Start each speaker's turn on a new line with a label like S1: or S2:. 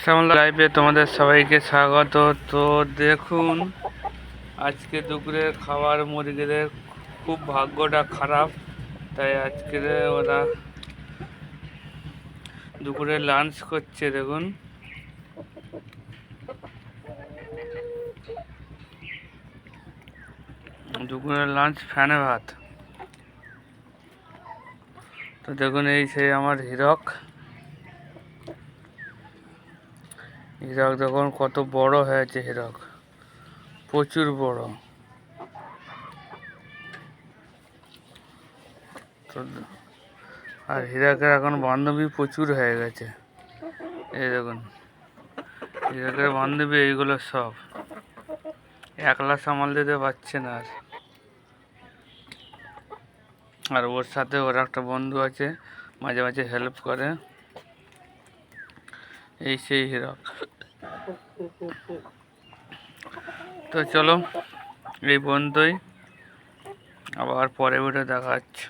S1: সামলা লাইভে তোমাদের সবাইকে স্বাগত। তো দেখুন, আজকে দুপুরের খাবার মুরগিদের খুব ভাগ্যটা খারাপ, তাই আজকে ওরা দুপুরে লাঞ্চ করছে। দেখুন, দুপুরের লাঞ্চ ফ্যানে ভাত। তো দেখুন, এই সেই আমার হীরক দেখুন কত বড় হয়েছে হীরক, প্রচুর বড়। তো আর হীরকের এখন বান্ধবী প্রচুর হয়ে গেছে। এই দেখুন, হীরকের বান্ধবী এইগুলো সব একলা সামাল দিতে পারছে না। আর ওর সাথে ওর একটা বন্ধু আছে, মাঝে মাঝে হেল্প করে। এই সেই হীরক। তো চলো, এই পর্যন্তই, আবার পরে ভিডিও দেখা যাচ্ছে।